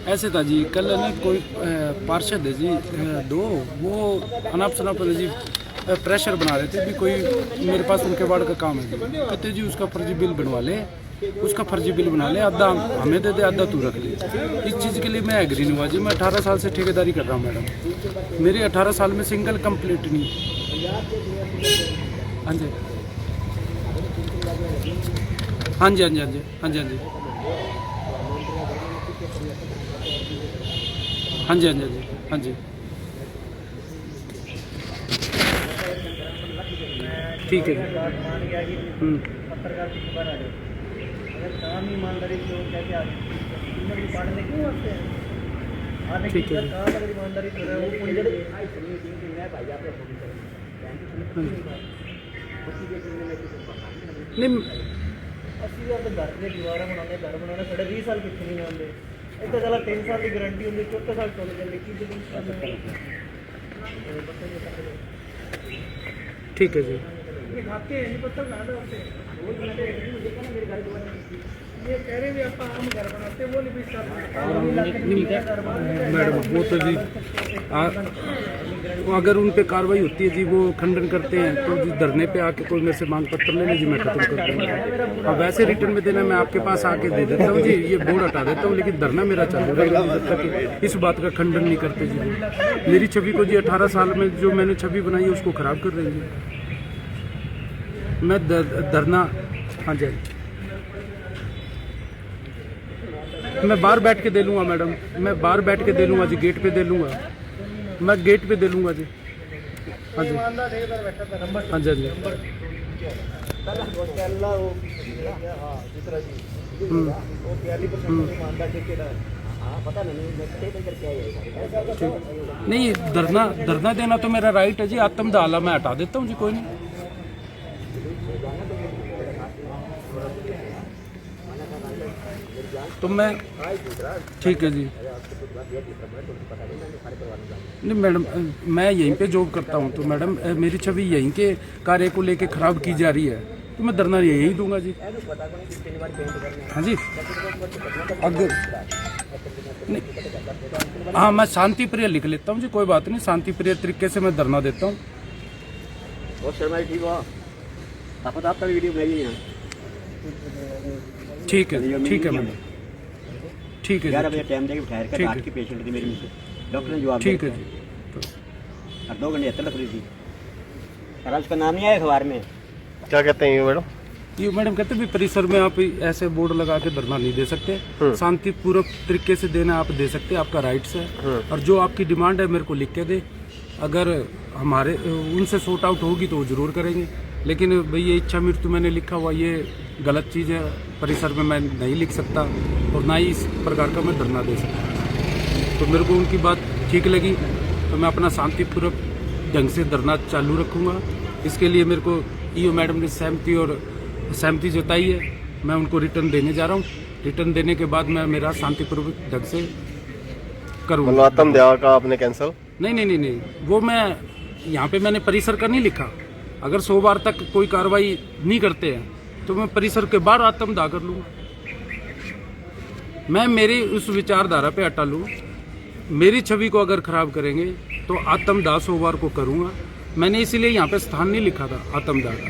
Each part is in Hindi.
ऐसे था जी, कल ना कोई पार्षद है जी, दो वो अनाप शनाप है जी, प्रेशर बना रहे थे भी कोई मेरे पास उनके वार्ड का काम है जी, कहते जी उसका फर्जी बिल बनवा ले, उसका फर्जी बिल बना ले, आधा हमें दे दे आधा तू रख ले। इस चीज़ के लिए मैं एग्री नहीं हुआ जी। मैं 18 साल से ठेकेदारी कर रहा हूँ मैडम, मेरे 18 साल में सिंगल कंप्लीट नहीं। हाँ जी हाँ जी हाँ जी हाँ जी हाँ जी हाँ जी हाँ जी हाँ जी हाँ जी ठीक है जी। पत्रकार की खबर आ जाती है, अगर काम ईमानदारी से हो कैसे आगे पढ़ने क्यों आते हैं? आने की ठीक है। काम अगर ईमानदारी से रहे वो पूरी जगह नहीं ਅਸੀਂ ਵੀ ਆਪਣੇ ਘਰ ਦੀਆਂ ਦੀਵਾਰਾਂ ਬਣਾਉਂਦੇ, ਘਰ ਬਣਾਉਣੇ ਸਾਡੇ 20 ਸਾਲ ਕਿੱਥੇ ਨਹੀਂ ਆਉਂਦੇ, ਇੱਦਾਂ ਚਲਾ 3 ਸਾਲ ਦੀ ਗਾਰੰਟੀ ਹੁੰਦੀ, ਚੌਥੇ ਸਾਲ ਚੁੱਲ ਜਾਂਦੇ ਕੀ ਜ਼ਮੀਨ ठीक है जी। ये खाते हैं नहीं पता ज़्यादा होते हैं, ये कह रहे भी आप आम घर बनाते वो नहीं मैडम वो तो जी वो अगर उन पे कार्रवाई होती है जी, वो खंडन करते हैं तो जी धरने पे आके कोई मेरे से मांग पत्र ले जी, मैं खत्म कर दूँगा। अब वैसे रिटर्न में देना मैं आपके पास आके दे देता हूँ जी, ये बोर्ड हटा देता हूँ, लेकिन धरना मेरा चालू रहेगा जब तक इस बात का खंडन नहीं करते जी। मेरी छवि को जी 18 साल में जो मैंने छवि बनाई है उसको ख़राब कर रही है। मैं धरना, हाँ जी मैं बाहर बैठ के दे लूँगा मैडम, मैं बाहर बैठ के दे लूँगा जी, गेट पे दे लूँगा, मैं गेट पे दे लूँगा जी। हाँ जी हाँ जी हाँ जी नहीं, धरना धरना देना तो मेरा राइट है जी। आत्मदाह आला मैं हटा देता हूँ जी, कोई नहीं। तो मैं ठीक है जी। नहीं मैडम, मैं यहीं पे जॉब करता हूँ, तो मैडम मेरी छवि यहीं के कार्य को लेके ख़राब की जा रही है, तो मैं धरना यहीं दूंगा जी। हाँ जी, अगर नहीं, हाँ मैं शांति प्रिय लिख लेता हूँ जी, कोई बात नहीं, शांति प्रिय तरीके से मैं धरना देता हूँ। ठीक है, ठीक है मैडम, ठीक है जी, बजे टाइम देके बिठाया कर, रात की पेशेंट थी मेरी मिसेज, डॉक्टर ने जवाब ठीक है जी। और 2 घंटे हत्या लग रही थी, और उसका नाम नहीं आया अखबार में। क्या कहते हैं ये मैडम? ये मैडम कहते भी परिसर में आप ऐसे बोर्ड लगा के धरना नहीं दे सकते, शांतिपूर्वक तरीके से देना आप दे सकते, आपका राइट्स है। और जो आपकी डिमांड है मेरे को लिख के दे, अगर हमारे उनसे सॉर्ट आउट होगी तो वो जरूर करेंगे, लेकिन भाई ये इच्छा मृत्यु मैंने लिखा हुआ ये गलत चीज़ है, परिसर में मैं नहीं लिख सकता और ना ही इस प्रकार का मैं धरना दे सकता। तो मेरे को उनकी बात ठीक लगी, तो मैं अपना शांतिपूर्वक ढंग से धरना चालू रखूँगा। इसके लिए मेरे को ईओ मैडम ने सहमति जताई है, मैं उनको रिटर्न देने जा रहा हूँ। रिटर्न देने के बाद मैं मेरा शांतिपूर्वक ढंग से करूँगा। आत्मदाह का आपने कैंसिल? नहीं, वो मैं यहाँ पे मैंने परिसर का नहीं लिखा। अगर 100 बार तक कोई कार्रवाई नहीं करते हैं तो मैं परिसर के बाहर आत्मदाह कर लूँगा। मैं मेरी उस विचारधारा पे अटल हूँ। मेरी छवि को अगर खराब करेंगे तो आत्मदाह 100 बार को करूँगा। मैंने इसीलिए यहाँ पे स्थान नहीं लिखा था आत्मदाह का।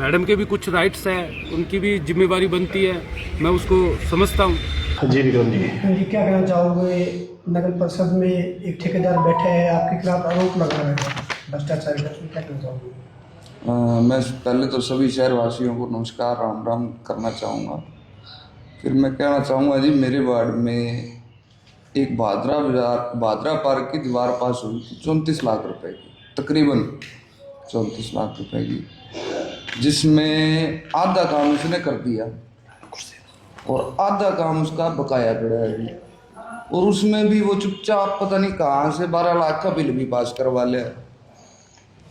मैडम के भी कुछ राइट्स है, उनकी भी जिम्मेवारी बनती है, मैं उसको समझता हूँ। जी विरोध जी, जी क्या कहना चाहोगे? नगर परिषद में एक ठेकेदार बैठे हैं, आपके खिलाफ आरोप लगा रहे हैं भ्रष्टाचार का, क्या कहना चाहोगे? मैं पहले तो सभी शहरवासियों को नमस्कार राम राम करना चाहूँगा। फिर मैं कहना चाहूँगा जी, मेरे वार्ड में एक भादरा पार्क की दीवार पास हुई थी 34 लाख रुपए की, तकरीबन 34 लाख रुपए की, जिसमें आधा काम उसने कर दिया और आधा काम उसका बकाया पड़ा है जी। और उसमें भी वो चुपचाप पता नहीं कहाँ से 12 लाख का बिल भी पास करवा लिया।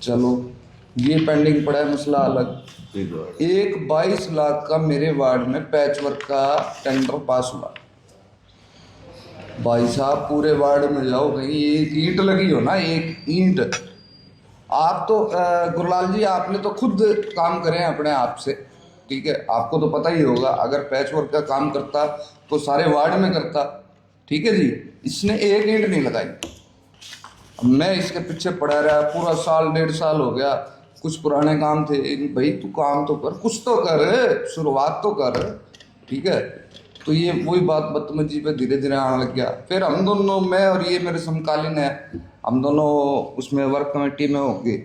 चलो ये पेंडिंग पड़ा है, मसला अलग। एक 22 लाख का मेरे वार्ड में पैच वर्क का टेंडर पास हुआ। भाई साहब पूरे वार्ड में जाओ, कहीं एक ईंट लगी हो ना, एक ईंट। आप तो गुरलाल जी आपने तो खुद काम करे अपने आप से, ठीक है, आपको तो पता ही होगा, अगर पैच वर्क का काम करता तो सारे वार्ड में करता, ठीक है जी। इसने एक ईंट नहीं लगाई। अब मैं इसके पीछे पड़ा रहा, पूरा साल 1.5 साल हो गया, कुछ पुराने काम थे, भाई तू काम तो कर, कुछ तो कर, शुरुआत तो कर, ठीक है। तो ये वही बात बदतमीजी पे धीरे धीरे आने लग गया। फिर हम दोनों, मैं और ये मेरे समकालीन है, हम दोनों उसमें वर्क कमेटी में होंगे।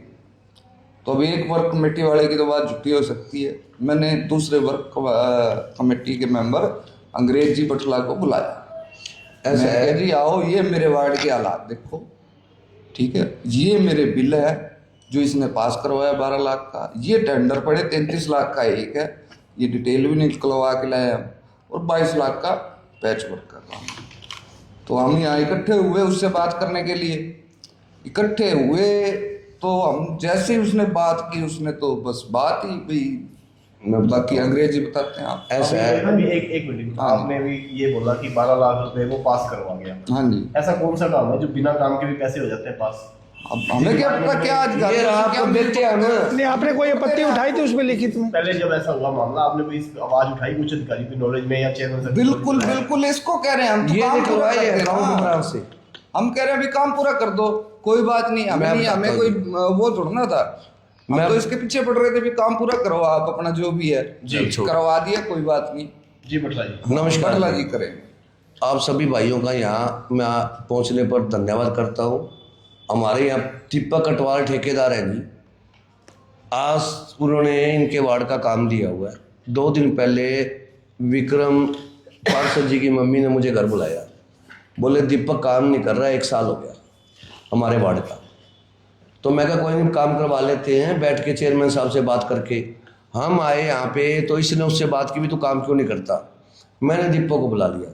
तो अब एक वर्क कमेटी वाले की तो बात झुकी हो सकती है, मैंने दूसरे वर्क कमेटी के मेंबर अंग्रेज जी बटला को बुलाया। ऐसा है जी, आओ ये मेरे वार्ड के हालात देखो, ठीक है। ये मेरे बिल है जो इसने पास करवाया 12 लाख का, ये टेंडर पड़े 33 लाख का एक है, ये डिटेल भी निकलवा के लाए हम, और 22 लाख का पैच वर्क का काम। तो हम यहाँ इकट्ठे हुए उससे बात करने के लिए, इकट्ठे हुए तो हम जैसे ही उसने बात की, उसने तो बस बात ही भाई, बाकी अंग्रेजी बताते हैं आप। ऐसा है अभी एक मिनट, हाँ। आपने भी ये बोला कि 12 लाख रुपए वो पास करवा गया। हाँ जी, ऐसा कौन सा काम है जो बिना काम के भी पैसे हो जाते हैं पास? अब हमें क्या पता क्या आज क्या मिलते हैं हमें। नहीं, आपने कोई आपत्ति उठाई थी उसमें लिखित में? पहले जब ऐसा हुआ मामला, आपने कोई इस आवाज उठाई कुछ अधिकारी की नॉलेज में या चेयरमैन से? बिल्कुल बिल्कुल, इसको कह रहे हैं हम, तो काम पूरा करते हैं। हम कह रहे हैं अभी काम पूरा कर दो, कोई बात नहीं, हमें कोई वो छोड़ना था, हम तो इसके पीछे पड़ रहे थे भी काम पूरा करो आप अपना जो भी है जी, करवा दिया, कोई बात नहीं जी। बटला जी, नमस्कार बटला जी करें। आप सभी भाइयों का यहाँ मैं पहुँचने पर धन्यवाद करता हूँ। हमारे यहाँ दीपक कटवाल ठेकेदार हैं जी, आज उन्होंने इनके वार्ड का काम दिया हुआ है। 2 दिन पहले विक्रम पार्षद जी की मम्मी ने मुझे घर बुलाया, बोले दीपक काम नहीं कर रहा है, 1 साल हो गया हमारे वार्ड का। तो मैं कहा कोई नहीं, काम करवा लेते हैं बैठ के चेयरमैन साहब से बात करके। हम आए यहाँ पे तो इसने उससे बात की भी तो काम क्यों नहीं करता। मैंने दीपक को बुला लिया,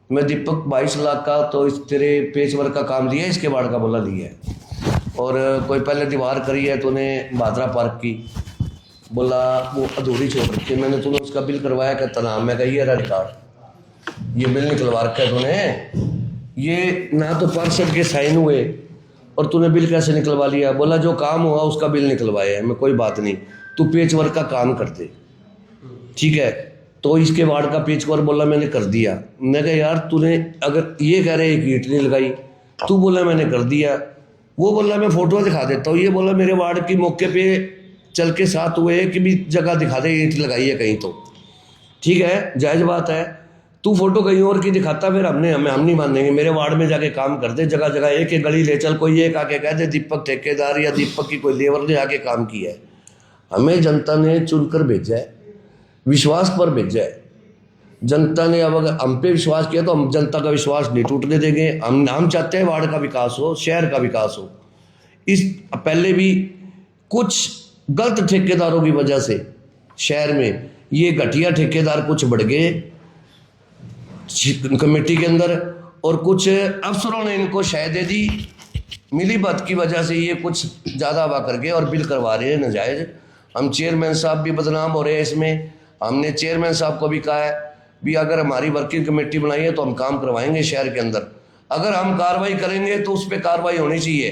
मैं दीपक 22 लाख का तो इस तेरे पेच वर्क का काम दिया है, इसके वार्ड का बोला दिया है, और कोई पहले दीवार करी है तूने भादरा पार्क की, बोला वो अधूरी छोड़ रखी है, मैंने तूने उसका बिल करवाया, कहता ना। मैं कही ये रिकॉर्ड, ये बिल निकलवा रखा है तूने, ये ना तो पार्षद के साइन हुए और तूने बिल कैसे निकलवा लिया। बोला जो काम हुआ उसका बिल निकलवाया है। मैं कोई बात नहीं, तू पेच वर्क का काम कर दे, ठीक है। तो इसके वार्ड का पेच वर्क बोला मैंने कर दिया। मैं कहा यार तूने अगर ये कह रहे एक ईंट नहीं लगाई, तू बोला मैंने कर दिया, वो बोला मैं फोटो दिखा देता हूँ, ये बोला मेरे वार्ड की मौके पे चल के साथ हुए कि भी जगह दिखा दे ईंट लगाई है कहीं, तो ठीक है जायज़ बात है। तू फोटो कहीं और की दिखाता, फिर हम नहीं मानेंगे। मेरे वार्ड में जाके काम कर दे, जगह जगह एक गली ले चल, कोई एक आके कह दे दीपक ठेकेदार या दीपक की कोई लेबर ने आके काम किया है। हमें जनता ने चुनकर भेजा है, विश्वास पर भेजा है। जनता ने अब अगर हम पे विश्वास किया तो हम जनता का विश्वास नहीं टूटने देंगे। हम चाहते हैं वार्ड का विकास हो, शहर का विकास हो। इस पहले भी कुछ गलत ठेकेदारों की वजह से शहर में ये घटिया ठेकेदार कुछ बढ़ गए कमेटी के अंदर, और कुछ अफसरों ने इनको शय दे दी, मिली बात की वजह से ये कुछ ज़्यादा हवा कर गए और बिल करवा रहे हैं नाजायज़। हम चेयरमैन साहब भी बदनाम हो रहे हैं इसमें। हमने चेयरमैन साहब को भी कहा है भी अगर हमारी वर्किंग कमेटी बनाई है तो हम काम करवाएंगे शहर के अंदर, अगर हम कार्रवाई करेंगे तो उस पर कार्रवाई होनी चाहिए।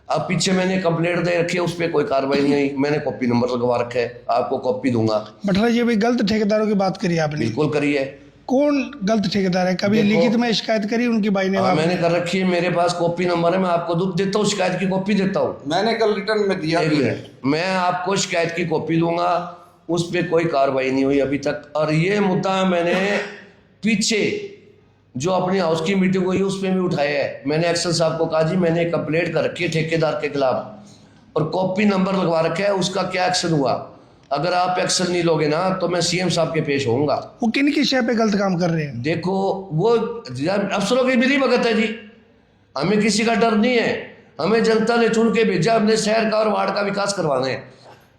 अब पीछे मैंने कंप्लेंट दे रखी है, उस पर कोई कार्रवाई नहीं हुई, मैंने कॉपी नंबर लगवा रखा है, आपको कॉपी दूंगा। बटला जी भी गलत ठेकेदारों की बात करी आपने, बिल्कुल करिए। कौन गलत ठेकेदार है? कभी लिखित में शिकायत करी उनकी बाई ने? मैंने कर रखी है, मेरे पास कॉपी नंबर है, मैं आपको देता हूँ, शिकायत की कॉपी देता हूँ। मैंने कल रिटर्न में दिया भी है, मैं आपको शिकायत की कॉपी दूंगा, उस पर कोई कार्रवाई नहीं हुई अभी तक। और ये मुद्दा मैंने पीछे जो अपनी हाउस की मीटिंग हुई उस पर भी उठाया है। मैंने एक्शन साहब को कहा जी मैंने कंप्लेंट कर रखी है ठेकेदार के खिलाफ और कॉपी नंबर लगवा रखा है, उसका क्या एक्शन हुआ, अगर आप एक्शन नहीं लोगे ना तो मैं सीएम साहब के पेश होऊंगा। वो किन की शय पे गलत काम कर रहे हैं? देखो वो अफसरों की मिली भगत है जी, हमें किसी का डर नहीं है, हमें जनता ने चुन के भेजा, हमने शहर का और वार्ड का विकास करवाना है।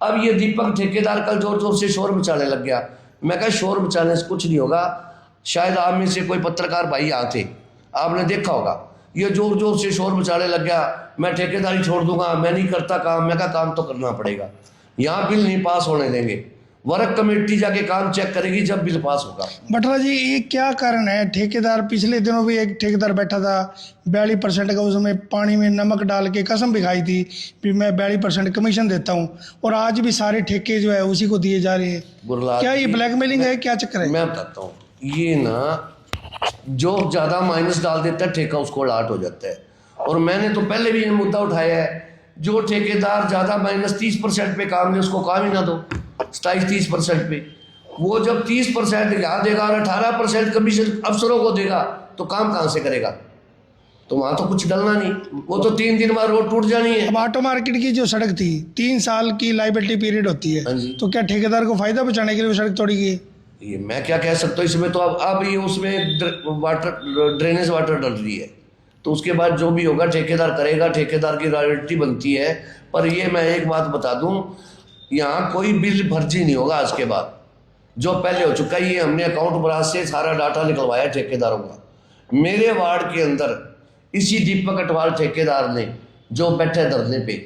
अब ये दीपक ठेकेदार कल जोर जोर से शोर मचाने लग गया। मैं कहा शोर मचाने से कुछ नहीं होगा, शायद आप में से कोई पत्रकार भाई यहाँ थे, आपने देखा होगा, ये जोर जोर से शोर मचाने लग गया मैं ठेकेदारी छोड़ दूंगा, मैं नहीं करता काम। मैं कहा काम तो करना पड़ेगा, यहाँ बिल नहीं पास होने देंगे, वर्क कमेटी जाके काम चेक करेगी जब बिल पास होगा। बटरा जी, ये क्या कारण है? ठेकेदार पिछले दिनों भी एक ठेकेदार बैठा था 42% का, उसमें पानी में नमक डाल के कसम भी खाई थी कि मैं 42% कमीशन देता हूँ, और आज भी सारे ठेके जो है उसी को दिए जा रहे हैं। गुरलाल क्या ये जी, ब्लैकमेलिंग है, क्या चक्कर है? मैं बताता हूँ, ये ना जो ज़्यादा माइनस डाल देता है ठेका उसको अलाट हो जाता है। और मैंने तो पहले भी ये मुद्दा उठाया है, जो ठेकेदार ज़्यादा माइनस 30% पे काम दे उसको काम ही ना दो, 27-30% पे। वो जब 30% यहाँ देगा और 18% कमीशन अफसरों को देगा तो काम कहाँ से करेगा? तो वहाँ तो कुछ डलना नहीं, वो तो 3 दिन बाद रोड टूट जानी है। अब ऑटो मार्केट की जो सड़क थी 3 साल की लाइबिलिटी पीरियड होती हाँ है, जी। तो क्या ठेकेदार को फायदा बचाने के लिए वो सड़क तोड़ी गई? ये मैं क्या कह सकता हूँ इसमें, तो अब ये उसमें ड्रेनेज वाटर डल रही है, तो उसके बाद जो भी होगा ठेकेदार करेगा, ठेकेदार की रॉयल्टी बनती है। पर ये मैं एक बात बता दूं, यहाँ कोई बिल फर्जी नहीं होगा आज के बाद, जो पहले हो चुका है। ये हमने अकाउंट ब्रांच से सारा डाटा निकलवाया ठेकेदारों का। मेरे वार्ड के अंदर इसी दीपक अटवाल ठेकेदार ने जो बैठे धरने पे,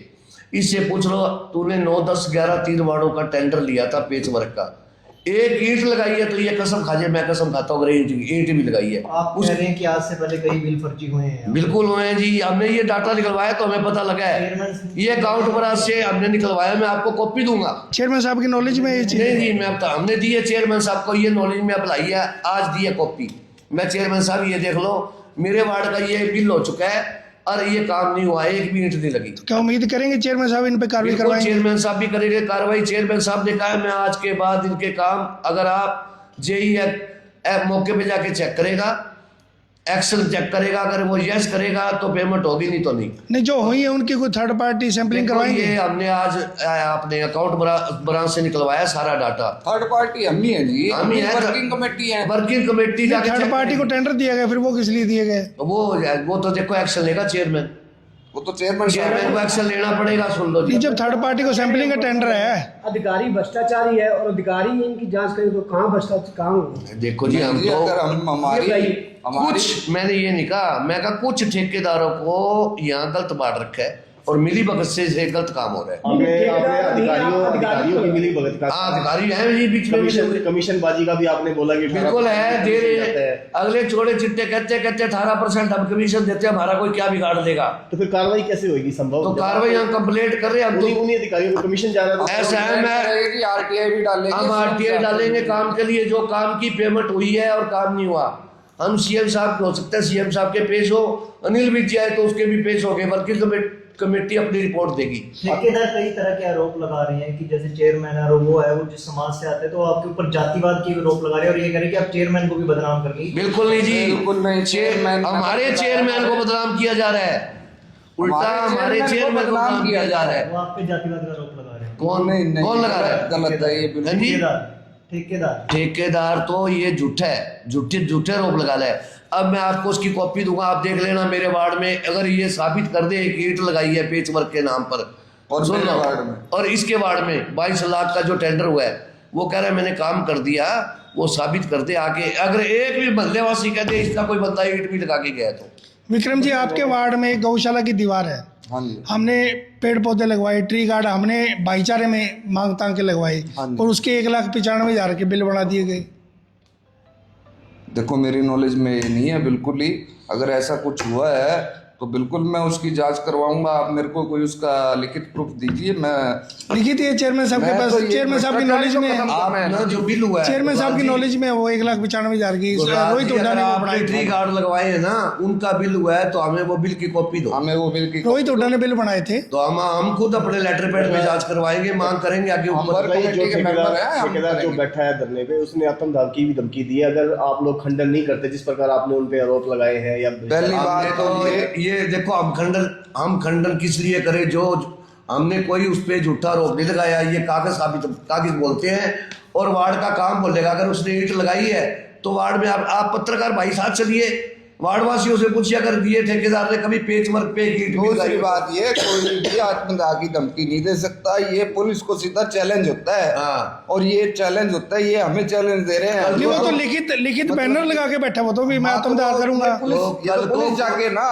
इससे पूछ लो, तूने 9, 10, 11, 3 वार्डों का टेंडर लिया था पेच वर्क का, एक ईंट लगाई है तो ये कसम खा जाए, मैं कसम खाता हूँ, ईंट भी लगाई है। आप कह रहे हैं कि आज से पहले कई बिल फर्जी हुए हैं? बिल्कुल हुए हैं जी, हमने ये डाटा निकलवाया तो हमें पता लगा है, ये अकाउंट ब्रांच से हमने निकलवाया। मैं आपको कॉपी दूंगा। चेयरमैन साहब की नॉलेज में ये चीज? नहीं जी, मैं हमने दी है चेयरमैन साहब को, ये नॉलेज में अप्लाई है, आज दी है कॉपी। मैं चेयरमैन साहब ये देख लो, मेरे वार्ड का ये बिल हो चुका है और ये काम नहीं हुआ, एक भी ईंट नहीं लगी। क्या उम्मीद करेंगे चेयरमैन साहब इन पे कार्रवाई करवाएंगे? चेयरमैन साहब भी करेंगे कार्रवाई। चेयरमैन साहब ने कहा है मैं आज के बाद इनके काम, अगर आप जेई मौके पे जाके चेक करेगा, एक्सेल चेक करेगा, अगर वो यस करेगा तो पेमेंट होगी, नहीं तो नहीं। जो हुई है उनकी कोई थर्ड पार्टी सैंपलिंग करवाएंगे? ये हमने आज अपने अकाउंट ब्रांच से निकलवाया सारा डाटा। थर्ड पार्टी हम ही है जी, हम ही है, वर्किंग कमेटी है। वर्किंग कमेटी जाके थर्ड पार्टी को टेंडर दिया गया, फिर वो किस लिए दिए गए? वो तो देखो एक्शन लेगा चेयरमैन, वो तो चेयरमैन को एक्शन लेना पड़ेगा। सुन लो जी, जब थर्ड पार्टी को सैंपलिंग का टेंडर है, अधिकारी भ्रष्टाचारी है और अधिकारी इनकी जांच करें तो कहाँ भ्रष्टाचार, कहाँ? देखो जी, हम तो अगर हम हमारी कुछ, मैंने ये नहीं कहा, मैं कहा कुछ ठेकेदारों को यहाँ गलत बांट रखा है और मिली भगत से गलत काम हो रहा है। आपने अधिकारियों की मिली भगत का, अधिकारी है जी बीच में, कमीशनबाजी का भी आपने बोला कि बिल्कुल है, दे रहे हैं। अगले छोटे चिट्टे कहते 18% हम कमीशन देते हैं, हमारा कोई क्या बिगाड़ देगा? तो फिर कार्रवाई कैसे होगी संभव? तो कार्रवाई हम कंप्लेंट कर रहे हैं, हम तो उन्हीं अधिकारियों को कमीशन जा रहा है। ऐसा है, मैं आरटीआई भी डालेंगे, हम आरटीआई डालेंगे काम के लिए, जो काम की पेमेंट हुई है और काम नहीं हुआ। हम सीएम साहब के हो सकते हैं, सीएम साहब के पेश हो, अनिल विज जाए तो उसके भी पेश हो गए, वर्किंग कमेटी अपनी रिपोर्ट देगी। ठेकेदार कई तरह के आरोप लगा रहे हैं कि जैसे चेयरमैन है वो है, वो जिस समाज से आते हैं, तो आपके ऊपर जातिवाद की भी आरोप लगा रहे हैं और ये कह रहे हैं कि आप चेयरमैन को भी बदनाम कर रही। बिल्कुल नहीं जी, बिल्कुल नहीं, चेयरमैन हमारे चेयरमैन को बदनाम किया जा रहा है, उल्टा हमारे चेयरमैन को बदनाम किया जा रहा है। वो आप पे जातिवाद का आरोप लगा रहे हैं। कौन कौन लगा रहा है? गलत है ये बिल्कुल। ठेकेदार तो ये झूठा है, झूठे आरोप लगा रहा है। अब मैं आपको उसकी कॉपी दूंगा, आप देख लेना मेरे वार्ड में, अगर ये साबित कर दे कि ईंट लगाई है पेच वर्क के नाम पर, और सुन लो, वार्ड में, और इसके वार्ड में 22 लाख का जो टेंडर हुआ है, वो कह रहा है मैंने काम कर दिया, वो साबित कर दे आके। अगर एक भी मोहल्लेवासी कह दे इसका कोई बंदा ईंट भी लगा के गया तो। विक्रम जी, आपके वार्ड में एक गौशाला की दीवार है, हाँ जी, हमने पेड़ पौधे लगवाए, ट्री गार्ड हमने भाईचारे में मांग तांग के लगवाए, हाँ जी। और उसके 1,95,000 के बिल बना दिए गए। देखो मेरी नॉलेज में ये नहीं है बिल्कुल ही, अगर ऐसा कुछ हुआ है तो बिल्कुल मैं उसकी जांच करवाऊंगा। आप मेरे को कोई उसका लिखित प्रूफ दीजिए, मैं लिखित है चेयरमैन साहब के पास, चेयरमैन साहब की नॉलेज में, आप ना जो बिल हुआ है, चेयरमैन साहब की नॉलेज में वो 1,95,000 की रोहित हुड्डा ने वो बनाई, ट्री गार्ड लगवाए हैं ना, उनका बिल हुआ है तो हमें वो बिल की कॉपी दो। हमें वो बिल की रोहित हुड्डा ने बिल बनाए थे, तो हम खुद अपने लेटर पैड में जांच करवाएंगे, मांग करेंगे आगे ऊपर। कमेटी के मेंबर हैं, हम ठेकेदार जो बैठा है धरने पे, उसने आत्मदाह की भी धमकी दी है अगर आप लोग खंडन नहीं करते जिस प्रकार आपने उन पे आरोप लगाए हैं। या पहली बात तो ये देखो, हम खंडन किस लिए करें? जो हमने कोई उस पे झूठा आरोप नहीं लगाया, ये कागज बोलते हैं और वार्ड का काम बोलेगा। अगर उसने ईंट लगाई है तो वार्ड में आप पत्रकार भाई साथ चलिए, वार्ड वासियों से पूछिए अगर ये ठेकेदार ने कभी पेच वर्क पे ईंट भी दूसरी बात ये, कोई भी आत्मदाह की धमकी नहीं दे सकता, ये पुलिस को सीधा चैलेंज होता है। हाँ, और ये चैलेंज होता है, ये हमें चैलेंज दे रहे हैं। नहीं वो तो लिखित बैनर लगा के बैठा, वो तो भी मैं आत्मदाह करूंगा, पुलिस जाके ना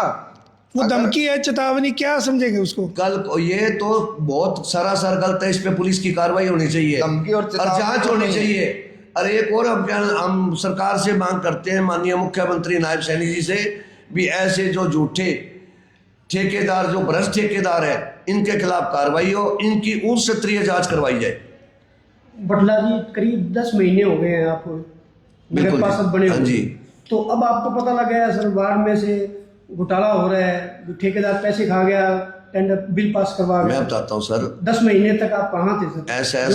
वो धमकी है, चेतावनी, क्या समझेंगे उसको? कल ये तो बहुत सरासर गलत है, इस पे पुलिस की कार्रवाई होनी चाहिए धमकी और चेतावनी जांच होनी नहीं। चाहिए। अरे एक और हम सरकार से मांग करते हैं, माननीय मुख्यमंत्री नायब सैनी जी से भी, ऐसे जो झूठे ठेकेदार, जो भ्रष्ट ठेकेदार है, इनके खिलाफ कार्रवाई हो, इनकी उच्च स्तरीय जांच करवाई जाए। बटला जी करीब 10 महीने हो गए हैं आप नगर बिल्कुल पार्षद बने हाँ हुए। जी। तो अब आपको पता लग गया सर वार्ड में से घोटाला हो रहा है, ठेकेदार पैसे खा गया, टेंडर बिल पास करवा मैं गया। बताता हूँ सर, 10 महीने तक आप कहाँ थे सर? ऐसा है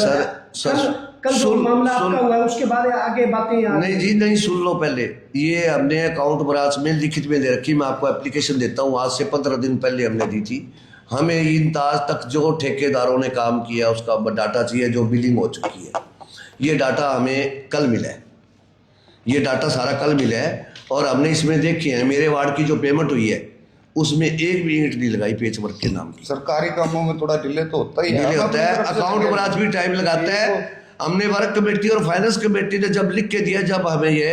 सर, कल जो मामला आपका हुआ है उसके बाद आगे बातें नहीं जी नहीं, सुन लो पहले। ये हमने अकाउंट ब्रांच में लिखित में दे रखी, मैं आपको एप्लीकेशन देता हूँ, आज से 15 दिन पहले हमने दी थी। हमें इन आज तक जो ठेकेदारों ने काम किया उसका डाटा चाहिए, जो बिलिंग हो चुकी है। ये डाटा हमें कल मिला है, ये डाटा सारा कल मिला है, और हमने इसमें देखे हैं मेरे वार्ड की जो पेमेंट हुई है उसमें एक भी ईंट नहीं लगाई पेच वर्क के नाम की। सरकारी कामों में थोड़ा डिले तो होता ही है, डिले होता है, अकाउंट ब्रांच भी टाइम लगाता है। हमने वर्क कमेटी और फाइनेंस कमेटी ने जब लिख के दिया, जब हमें ये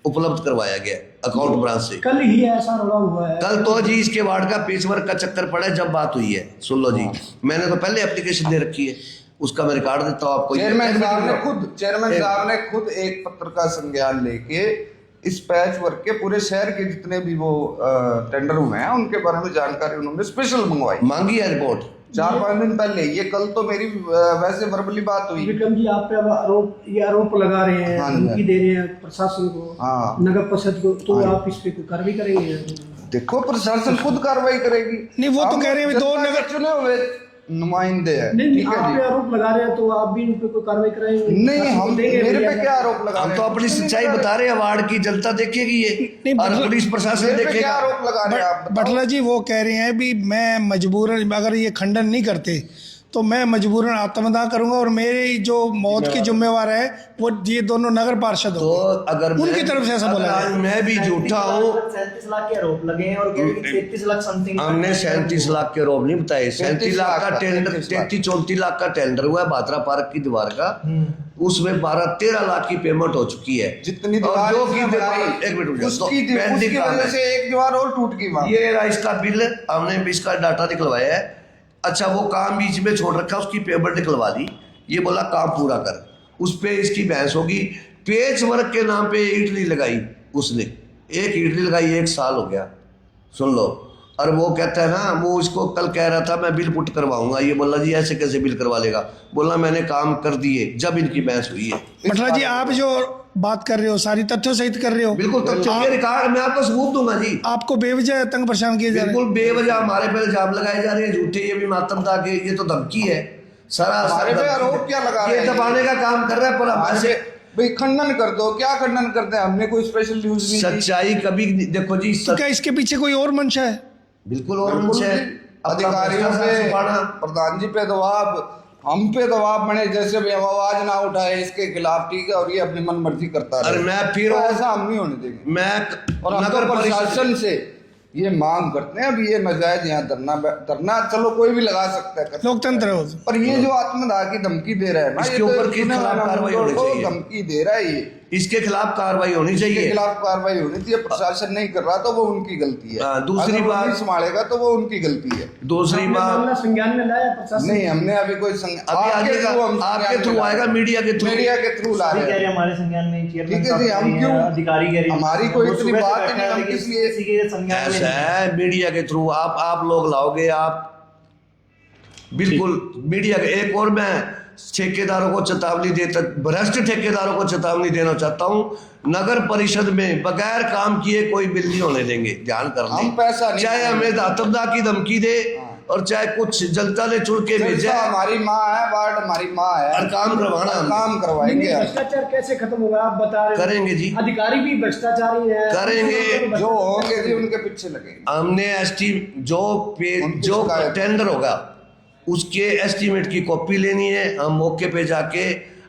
उपलब्ध करवाया गया अकाउंट ब्रांच से। कल ही ऐसा रोड़ा हुआ है। कल तो जी इसके वार्ड का पेच वर्क का चक्कर पड़ा है, जब बात हुई है। सुन लो जी, मैंने तो पहले एप्लीकेशन दे रखी है, उसका मैं रिकॉर्ड देता हूँ आपको। चेयरमैन साहब ने खुद एक पत्र का संज्ञान लेके इस पैच वर्क के पूरे शहर के जितने भी वो टेंडर हुए हैं उनके बारे में जानकारी उन्होंने स्पेशल मंगवाई, मांगी है रिपोर्ट 4-5 दिन पहले। ये कल तो मेरी वैसे वर्बली बात हुई। विक्रम जी आप पे अब ये आरोप लगा रहे हैं, हाँ, धमकी दे रहे हैं प्रशासन को, हाँ। नगर परिषद को, तो आप इस पे कोई कार्रवाई करेंगे? देखो प्रशासन खुद कार्रवाई करेगी। नहीं, वो तो कह रहे हैं 2 नगर चुने हुए नुमाइंदे हैं, नहीं, ठीक आप है पे जी। आरोप लगा रहे हैं तो आप भी इन पे कोई कार्रवाई कराएंगे? नहीं, प्रशासन को हम देंगे मेरे पे भैया? क्या आरोप लगा हम रहे तो हैं? अपनी सच्चाई बता रहे हैं, वार्ड की जनता देखेगी ये, और पुलिस प्रशासन मेरे पे क्या देखेगा। आरोप लगा रहे हैं आप बताओ? बटला जी वो कह रहे हैं भी मैं मजबूरन, अगर ये खंडन नहीं करते तो मैं मजबूरन आत्मदाह करूंगा, और मेरी जो मौत की जिम्मेवार है वो ये दोनों नगर पार्षद तो हो। अगर उनकी तरफ से ऐसा बोला अगर गया। आज मैं भी झूठा हूँ, 37 लाख के आरोप लगे हैं और कह रहे हैं कि 33 लाख समथिंग। हमने 37 लाख के आरोप नहीं बताए, 37 लाख का टेंडर, 33 लाख। 34 लाख का टेंडर हुआ है भादरा पार्क की दीवार का, उसमें 12-13 लाख की पेमेंट हो चुकी है। जितनी और दीवार जो इसने की बनाई, एक मिनट रुक जाओ, उसकी तो pending उसकी काम वजह है। से एक दीवार और टूट गई वहां। ये रहा इसका बिल, हमने भी इसका डाटा निकलवाया है। अच्छा वो काम बीच में छोड़ रखा, उसकी पेमेंट निकलवा दी, ये बोला काम पूरा कर, उस पे इसकी बहस होगी। पेच वर्क के नाम पे ईंट नहीं लगाई उसने, एक ईंट नहीं लगाई, 1 साल हो गया, सुन लो। और वो कहता है ना, वो इसको कल कह रहा था मैं बिल पुट करवाऊंगा, ये बोला जी ऐसे कैसे बिल करवा लेगा, बोला मैंने काम कर दिए, जब इनकी बहस हुई है। बटला जी आप जो बात कर रहे हो सारी तथ्यों सहित कर रहे हो, बिल्कुल तथ्य ये रिकॉर्ड मैं आपको सबूत दूंगा जी। आपको बेवजह तंग परेशान किए जा रहे हैं। बिल्कुल बेवजह हमारे पे इल्जाम लगाए जा रहे हैं झूठे, ये भी मातमदा के, ये तो धमकी है सारा। हमारे पे आरोप क्या लगा रहे ये हैं? दबाने का काम कर रहा है, पर हमारे से भाई खंडन कर दो, क्या खंडन करते हैं? हमने कोई स्पेशल न्यूज नहीं की। सच्चाई कभी देखो जी, तो क्या इसके पीछे कोई और मंशा है? बिल्कुल और बिल्कुल मंच है, जी। अधिकारियों पे, प्रधान जी पे दबाव, हम पे दबाव बने, जैसे भी हम आवाज ना उठाए इसके खिलाफ, ठीक है, और ये अपनी मन मर्जी करता अरे रहे। मैं फिर तो ऐसा हम नहीं होने देंगे। मैं और हम तो नगर परिषद प्रशासन से ये मांग करते हैं, अभी ये नाजायज यहाँ धरना चलो कोई भी लगा सकता है, लोकतंत्र हो। पर ये जो आत्मदाह की धमकी दे रहा है ना, इसके ये तो ऊपर किस सुने खिलाफ वाले कार्रवाई होनी को चाहिए? धमकी दे रहा है ये, इसके खिलाफ कार्रवाई होनी इसके चाहिए। खिलाफ कार्रवाई होनी चाहिए। प्रशासन नहीं कर रहा तो वो उनकी गलती है। हाँ, दूसरी अगर वो बात- नहीं संभालेगा तो वो उनकी गलती है। दूसरी आपने बात, मामला संज्ञान में लाया प्रशासन? नहीं, हमने अभी कोई अभी आगे आपके थ्रू आएगा, मीडिया के थ्रू। मीडिया के थ्रू ला अभी रहे कह रहे हैं। हैं हमारे संज्ञान में चेयरमैन ठीक है जी, हम क्यों अधिकारी कह रहे हैं हमारी कोई वो इतनी सुबह से बात बैठा नहीं, है, हम लेकिन किस लिए किसी के संज्ञान में ऐसा है मीडिया के थ्रू आप लोग लाओगे, आप बिल्कुल मीडिया के। एक और मैं ठेकेदारों को चेतावनी देता, भ्रष्ट ठेकेदारों को चेतावनी देना चाहता हूं, नगर परिषद में बगैर काम किए कोई बिल नहीं होने देंगे, ध्यान कर हम लें। पैसा नहीं चाहे देंगे। हमें आत्मदाह की धमकी दे और चाहे कुछ जनता ने चुन के भेजा, जनता हमारी माँ है, वार्ड हमारी माँ है, और काम करवाना और हमने। काम करवाएंगे हम। भ्रष्टाचार कैसे खत्म होगा आप बता रहे हो? करेंगे जी। अधिकारी भी भ्रष्टाचारी है, करेंगे। जो होंगे जी उनके पीछे लगेंगे। हमने उनकी जो शिकायत। टेंडर होगा उसके एस्टीमेट की कॉपी लेनी है, हम मौके पे जाके,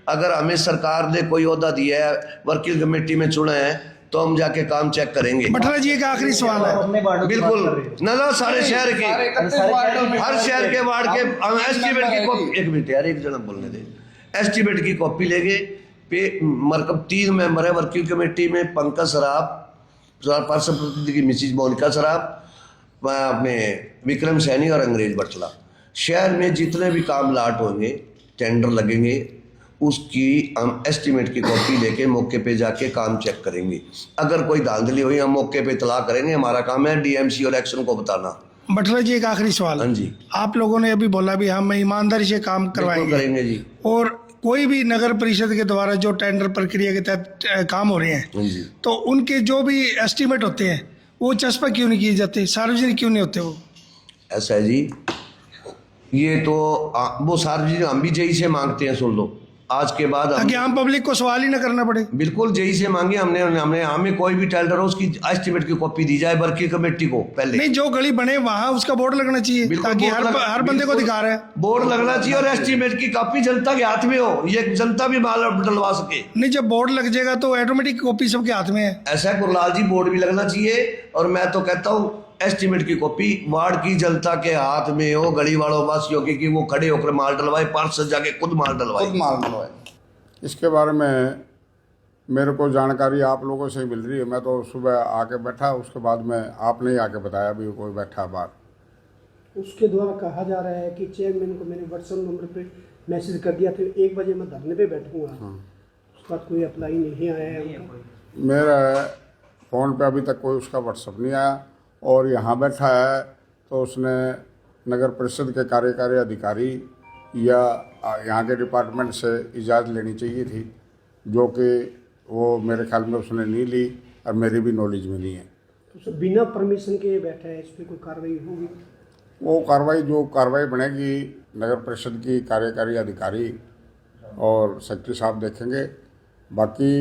अगर हमें सरकार ने कोई ओहदा दिया है, वर्किंग कमेटी में चुना है, तो हम जाके काम चेक करेंगे। बटला जी एक आखिरी सवाल है। अपने वार्डों की बात कर रहे बिल्कुल हैं। ना सारे शहर के, सारे 31 वार्डों में हर शहर के वार्ड के हम एस्टीमेट की नंबर है कॉपी, एक मिनट यार, एक जना बोलने दे, एस्टीमेट की कॉपी लेंगे। मतलब 3 मेंबर है वर्किंग कमेटी में, पंकज सराफ, पार्षद प्रतिनिधि की मिसिज मोनिका सराफ, अपने विक्रम सैनी और अंग्रेज बटला, शहर में जितने भी काम लाट होंगे, टेंडर लगेंगे, उसकी हम एस्टीमेट की कॉपी लेके मौके पे जाके काम चेक करेंगे। अगर कोई धांधली हुई हम मौके पे इतला करेंगे। हमारा काम है डीएमसी और एक्शन को बताना। बटला जी, एक आखिरी सवाल। हाँ जी, आप लोगों ने अभी बोला भी हम ईमानदारी से काम बिल्कुल करवाएंगे करेंगे जी। और कोई भी नगर परिषद के द्वारा जो टेंडर प्रक्रिया के तहत काम हो रहे हैं, हाँ जी, तो उनके जो भी एस्टीमेट होते हैं वो चस्पा क्यों नहीं किए जाते, सार्वजनिक क्यों नहीं होते वो? ऐसा है जी, ये तो वो सार्वजनिक हम भी जेई से मांगते हैं, सुन लो आज के बाद ताकि आम पब्लिक को सवाल ही ना करना पड़े। बिल्कुल जेई से मांगे हमने हमने हमें कोई भी टेंडर हो उसकी एस्टीमेट की कॉपी दी जाए वर्किंग कमेटी को पहले। नहीं, जो गली बने वहाँ उसका बोर्ड लगना चाहिए बिल्कुल, ताकि बोर्ड हर बंदे को दिखा रहा है। बोर्ड लगना चाहिए और एस्टीमेट की कॉपी जनता के हाथ में हो, ये जनता भी माल डलवा सके। नहीं, जब बोर्ड लग जाएगा तो ऑटोमेटिक कॉपी सबके हाथ में है। ऐसा है गुरलाल जी, बोर्ड भी लगना चाहिए और मैं तो कहता हूँ एस्टीमेट की कॉपी वार्ड की जनता के हाथ में हो, गली वालों वासियों की, कि वो खड़े होकर माल डलवाए, पार्षद जाके खुद माल डलवाए। खुद माल डलवाए। इसके बारे में मेरे को जानकारी आप लोगों से ही मिल रही है। मैं तो सुबह आके बैठा, उसके बाद में आपने ही आके बताया भी कोई बैठा बाहर। उसके द्वारा कहा जा रहा है कि चेयरमैन को मैंने व्हाट्सएप नंबर पे मैसेज कर दिया था 1 बजे मैं धरने पे बैठूंगा। उसके बाद कोई अप्लाई नहीं आया है उनका। मेरा फ़ोन पे अभी तक कोई उसका व्हाट्सअप नहीं आया। और यहाँ बैठा है तो उसने नगर परिषद के कार्यकारी अधिकारी या यहाँ के डिपार्टमेंट से इजाज़त लेनी चाहिए थी, जो कि वो मेरे ख्याल में उसने नहीं ली और मेरी भी नॉलेज में नहीं है। तो बिना परमिशन के बैठा है, इस पर कोई कार्रवाई होगी? वो जो कार्रवाई बनेगी नगर परिषद की कार्यकारी अधिकारी और सेक्रेटरी साहब देखेंगे। बाकी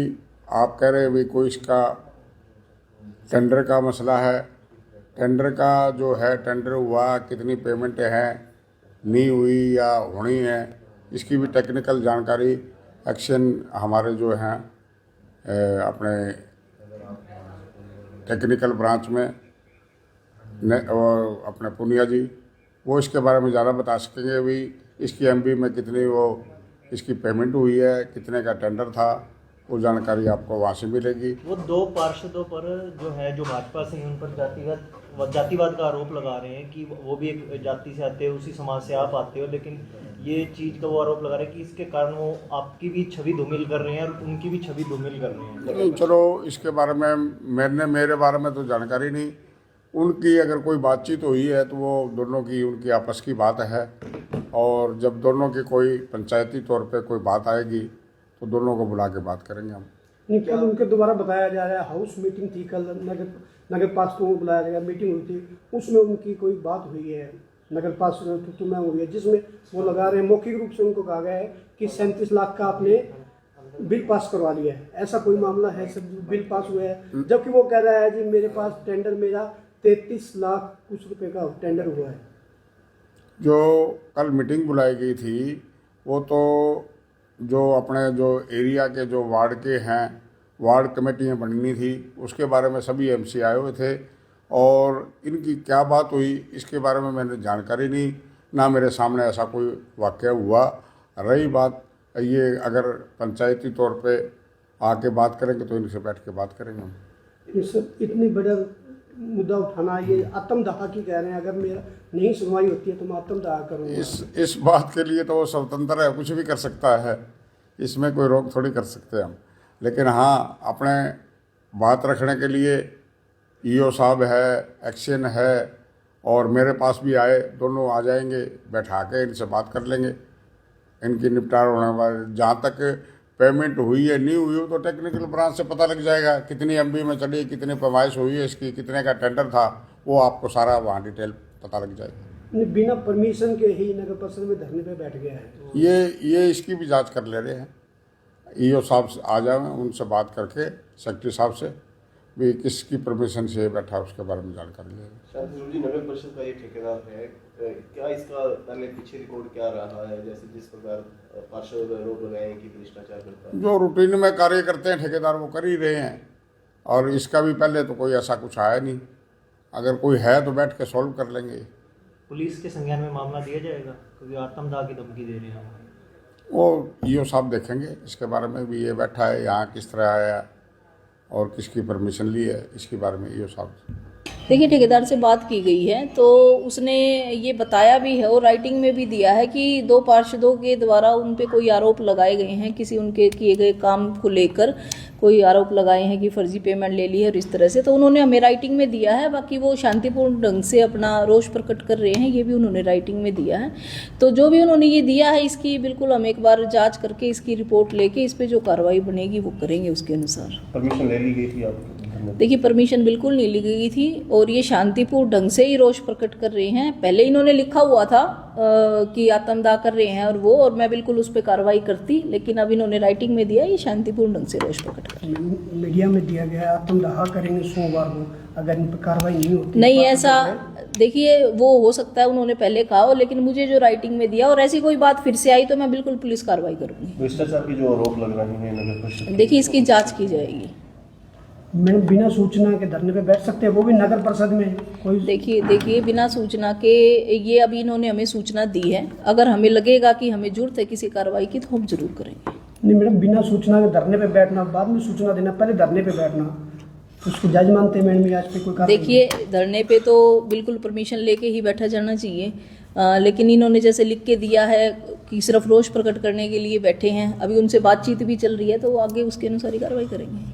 आप कह रहे हैं भी कोई इसका टेंडर का मसला है। टेंडर का जो है, टेंडर हुआ, कितनी पेमेंटें हैं, नहीं हुई या होनी है, इसकी भी टेक्निकल जानकारी एक्शन हमारे जो हैं अपने टेक्निकल ब्रांच में और अपने पुनिया जी, वो इसके बारे में ज़्यादा बता सकेंगे। भी इसकी एमबी में कितनी वो इसकी पेमेंट हुई है, कितने का टेंडर था, वो जानकारी आपको वहाँ से मिलेगी। वो 2 पार्षदों पर जो है, जो भाजपा से हैं, उन पर जातिवाद का आरोप लगा रहे हैं कि वो भी एक जाति से आते हो, उसी समाज से आप आते हो, लेकिन ये चीज़ का वो आरोप लगा रहे हैं कि इसके कारण वो आपकी भी छवि धूमिल कर रहे हैं और उनकी भी छवि धूमिल कर रहे हैं। नहीं, चलो इसके बारे में मेरे बारे में तो जानकारी नहीं। उनकी अगर कोई बातचीत हुई है तो वो दोनों की उनकी आपस की बात है, और जब दोनों की कोई पंचायती तौर पे कोई बात आएगी तो दोनों को बुला के बात करेंगे हम। नहीं, कल उनके द्वारा बताया जा रहा है हाउस मीटिंग थी, कल नगर पार्षदों को बुलाया गया, मीटिंग हुई थी, उसमें उनकी कोई बात हुई है नगर पार्षद में हुई है, जिसमें वो लगा रहे हैं मौखिक रूप से उनको कहा गया है कि 37 लाख का आपने बिल पास करवा लिया है। ऐसा कोई मामला है सर, बिल पास हुआ है, जबकि वो कह रहा है जी मेरे पास टेंडर मेरा 33 लाख कुछ रुपए का टेंडर हुआ है। जो कल मीटिंग बुलाई गई थी वो तो जो अपने जो एरिया के जो वार्ड के हैं, वार्ड कमेटियाँ बननी थी, उसके बारे में सभी एमसी आए हुए थे, और इनकी क्या बात हुई इसके बारे में मैंने जानकारी नहीं, ना मेरे सामने ऐसा कोई वाक़या हुआ। रही बात ये, अगर पंचायती तौर पे आके बात करेंगे तो इनसे बैठ के बात करेंगे हम। सर, इतनी बड़ा मुद्दा उठाना, ये आत्मदाह की कह रहे हैं, अगर मेरा नहीं सुनवाई होती है तो मैं आत्मदाह करूँगा। इस बात के लिए तो वो स्वतंत्र है, कुछ भी कर सकता है, इसमें कोई रोक थोड़ी कर सकते हम। लेकिन हाँ, अपने बात रखने के लिए ईओ साहब है, एक्शन है, और मेरे पास भी आए, दोनों आ जाएंगे, बैठा के इनसे बात कर लेंगे, इनकी निपटारा होने वाले। जहाँ तक पेमेंट हुई है नहीं हुई हो तो टेक्निकल ब्रांच से पता लग जाएगा, कितनी एमबी में चली, कितनी पैमाइश हुई है इसकी, कितने का टेंडर था, वो आपको सारा वहाँ डिटेल पता लग जाएगा। बिना परमिशन के ही नगर परिषद में धरने पे बैठ गया है। ये इसकी भी जांच कर ले रहे हैं। ईओ साहब आ जाए, उनसे बात करके सेक्रेटरी साहब से भी किसकी परमिशन से बैठा उसके बारे में जानकारी ले रहे हैं। जी, नगर परिषद का ये ठेकेदार है, क्या इसका पहले पीछे रिकॉर्ड क्या रहा है? जैसे जिस प्रकार पार्षद आरोप लगाए हैं कि भ्रष्टाचार करता है, जो रूटीन में कार्य करते हैं ठेकेदार वो कर ही रहे हैं, और इसका भी पहले तो कोई ऐसा कुछ आया नहीं। अगर कोई है तो बैठ के सॉल्व कर लेंगे। पुलिस के संज्ञान में मामला दिया जाएगा क्योंकि आत्मदाह की धमकी दे रहे हैं। वो ईओ साहब देखेंगे इसके बारे में भी, ये बैठा है यहाँ किस तरह आया और किसकी परमिशन ली है, इसके बारे में ईओ साहब देखिए, ठेकेदार से बात की गई है तो उसने ये बताया भी है और राइटिंग में भी दिया है कि 2 पार्षदों के द्वारा उन पे कोई आरोप लगाए गए हैं, किसी उनके किए गए काम को लेकर कोई आरोप लगाए हैं कि फर्जी पेमेंट ले ली है और इस तरह से, तो उन्होंने हमें राइटिंग में दिया है। बाकी वो शांतिपूर्ण ढंग से अपना रोष प्रकट कर रहे हैं, ये भी उन्होंने राइटिंग में दिया है। तो जो भी उन्होंने ये दिया है इसकी बिल्कुल हम एक बार जांच करके इसकी रिपोर्ट लेके इस पे जो कार्रवाई बनेगी वो करेंगे उसके अनुसार। परमिशन ले ली गई थी आप? देखिए, परमिशन बिल्कुल नहीं ली गई थी और ये शांतिपूर्ण ढंग से ही रोष प्रकट कर रहे हैं। पहले इन्होंने लिखा हुआ था कि आत्मदाह कर रहे हैं और मैं बिल्कुल उस पर कार्रवाई करती, लेकिन अब इन्होंने राइटिंग में दिया ये शांतिपूर्ण ढंग से रोष प्रकट कर रहे हैं। मीडिया में दिया गया आत्मदाह करेंगे सोमवार को, अगर इन पर कार्रवाई नहीं होती नहीं, ऐसा देखिए वो हो सकता है उन्होंने पहले कहा हो, लेकिन मुझे जो राइटिंग में दिया और ऐसी कोई बात फिर से आई तो मैं बिल्कुल पुलिस कार्रवाई करूंगी। भ्रष्टाचार की जो आरोप लग रहे हैं नगर परिषद, देखिए इसकी जांच की जाएगी। मैडम, बिना सूचना के धरने पे बैठ सकते हैं, वो भी नगर परिषद में कोई? देखिए बिना सूचना के ये अभी इन्होंने हमें सूचना दी है, अगर हमें लगेगा कि हमें जरूरत है किसी कार्रवाई की तो हम जरूर करेंगे। नहीं मैडम, बिना सूचना के धरने पे बैठना, बाद में सूचना देना, पहले धरने पे बैठना, उसको जायज मानते हैं मैडम? आज पे कोई कार्रवाई? देखिए, धरने पे तो बिल्कुल परमिशन लेके ही बैठा जाना चाहिए, लेकिन इन्होंने जैसे लिख के दिया है कि सिर्फ रोष प्रकट करने के लिए बैठे हैं, अभी उनसे बातचीत भी चल रही है तो आगे उसके अनुसार ही कार्रवाई करेंगे।